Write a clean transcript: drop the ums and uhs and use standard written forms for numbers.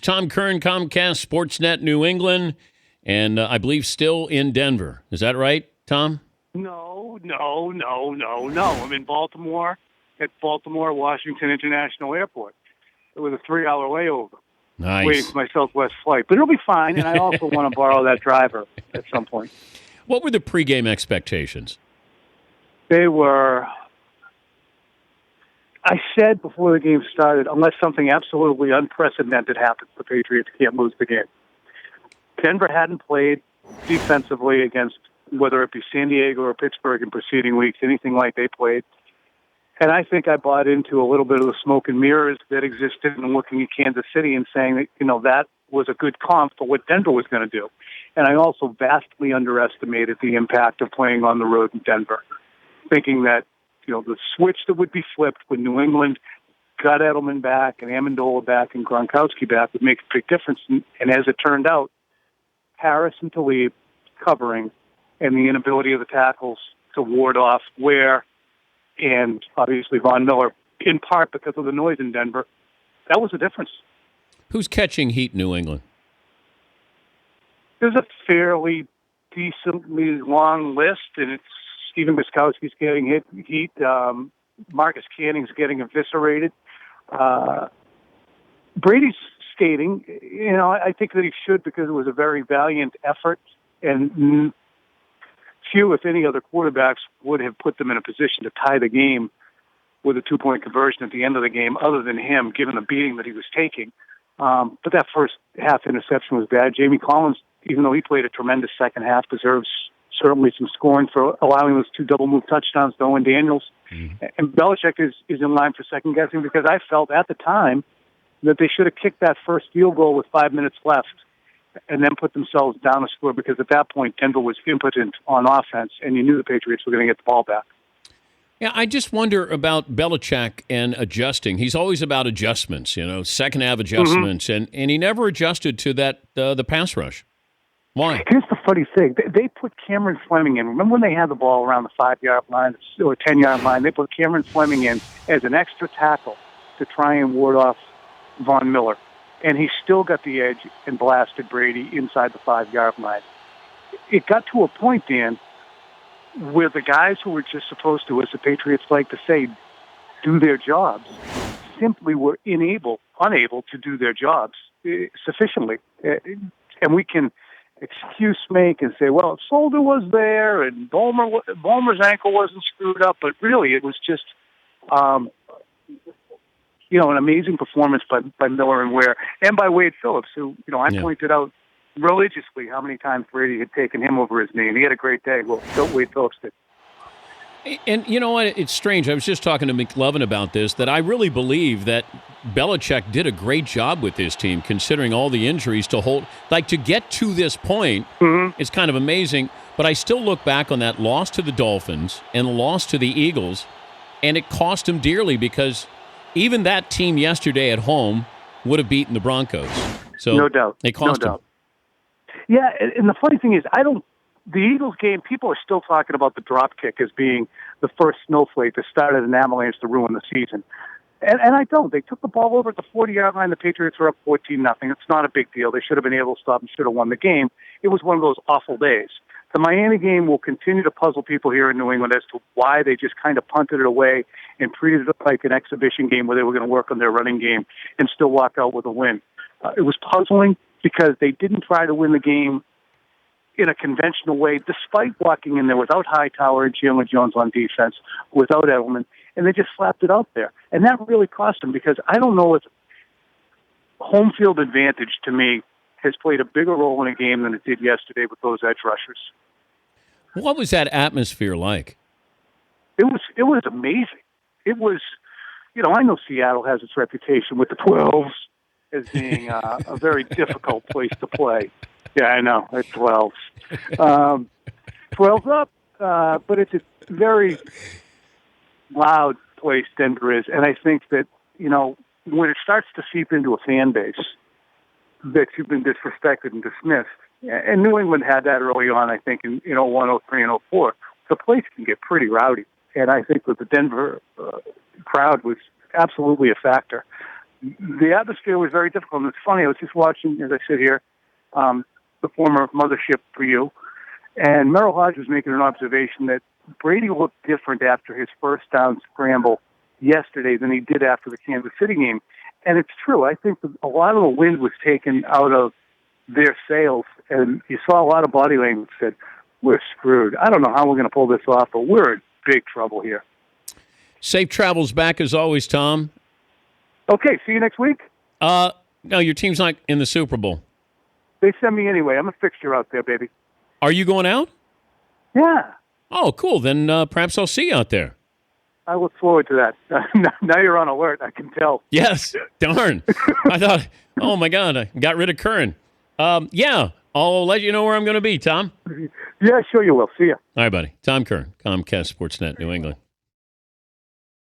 Tom Curran, Comcast, Sportsnet New England, and I believe still in Denver. Is that right, Tom? No. I'm in Baltimore, at Baltimore-Washington International Airport. It was a 3-hour layover. Nice. Waiting for my Southwest flight. But it'll be fine, and I also want to borrow that driver at some point. What were the pregame expectations? They were... I said before the game started, unless something absolutely unprecedented happens, the Patriots can't lose the game. Denver hadn't played defensively against whether it be San Diego or Pittsburgh in preceding weeks, anything like they played. And I think I bought into a little bit of the smoke and mirrors that existed in looking at Kansas City and saying that, that was a good comp for what Denver was going to do. And I also vastly underestimated the impact of playing on the road in Denver, thinking that, the switch that would be flipped when New England got Edelman back and Amendola back and Gronkowski back would make a big difference. And as it turned out, Harris and Talib covering and the inability of the tackles to ward off Ware and obviously Von Miller, in part because of the noise in Denver, that was the difference. Who's catching heat in New England? There's a fairly decently long list, and it's Stephen Gostkowski's getting heat. Marcus Canning's getting eviscerated. Brady's skating. I think that he should because it was a very valiant effort, and few, if any, other quarterbacks would have put them in a position to tie the game with a 2-point conversion at the end of the game, other than him, given the beating that he was taking. But that first half interception was bad. Jamie Collins, even though he played a tremendous second half, deserves certainly some scoring for allowing those 2 double-move touchdowns to Owen Daniels. Mm-hmm. And Belichick is in line for second-guessing because I felt at the time that they should have kicked that first field goal with 5 minutes left and then put themselves down a score because at that point Denver was impotent on offense and you knew the Patriots were going to get the ball back. Yeah, I just wonder about Belichick and adjusting. He's always about adjustments, second half adjustments, and he never adjusted to that the pass rush. Why? Here's the funny thing. They put Cameron Fleming in. Remember when they had the ball around the 5-yard line or 10-yard line? They put Cameron Fleming in as an extra tackle to try and ward off Von Miller. And he still got the edge and blasted Brady inside the 5-yard line. It got to a point, Dan, where the guys who were just supposed to, as the Patriots like to say, do their jobs, simply were unable to do their jobs sufficiently. And we can excuse make and say, well, Solder was there and Ballmer's ankle wasn't screwed up, but really it was just, an amazing performance by Miller and Ware and by Wade Phillips, who, I pointed out religiously how many times Brady had taken him over his knee, and he had a great day. Well, Wade Phillips did. And you know what? It's strange. I was just talking to McLovin about this, that I really believe that Belichick did a great job with his team, considering all the injuries to get to this point. Mm-hmm. It's kind of amazing. But I still look back on that loss to the Dolphins and the loss to the Eagles, and it cost him dearly because even that team yesterday at home would have beaten the Broncos. So no doubt. It cost him. Yeah, and the funny thing is, the Eagles game, people are still talking about the drop kick as being the first snowflake that started an avalanche to ruin the season. And I don't. They took the ball over at the 40-yard line. The Patriots were up 14-0. It's not a big deal. They should have been able to stop and should have won the game. It was one of those awful days. The Miami game will continue to puzzle people here in New England as to why they just kind of punted it away and treated it like an exhibition game where they were going to work on their running game and still walk out with a win. It was puzzling because they didn't try to win the game in a conventional way, despite walking in there without Hightower and Chandler Jones on defense, without Edelman, and they just slapped it out there. And that really cost them because I don't know if home field advantage, to me, has played a bigger role in a game than it did yesterday with those edge rushers. What was that atmosphere like? It was amazing. It was, I know Seattle has its reputation with the 12s as being a very difficult place to play. Yeah, I know. It's 12s. 12's up, but it's a very loud place, Denver is. And I think that, when it starts to seep into a fan base that you've been disrespected and dismissed, and New England had that early on, I think, in 01, 03, and 04, the place can get pretty rowdy. And I think that the Denver crowd was absolutely a factor. the atmosphere was very difficult. And it's funny, I was just watching, as I sit here, the former mothership for you, and Merrill Hodge was making an observation that Brady looked different after his first down scramble yesterday than he did after the Kansas City game. And it's true. I think that a lot of the wind was taken out of their sails, and you saw a lot of body language that said, we're screwed. I don't know how we're going to pull this off, but we're in big trouble here. Safe travels back as always, Tom. Okay, see you next week. No, your team's not in the Super Bowl. They send me anyway. I'm a fixture out there, baby. Are you going out? Yeah. Oh, cool. Then perhaps I'll see you out there. I look forward to that. Now you're on alert. I can tell. Yes. Darn. I thought, oh, my God, I got rid of Curran. Yeah, I'll let you know where I'm going to be, Tom. Yeah, sure you will. See ya. All right, buddy. Tom Curran, Comcast Sportsnet, New England.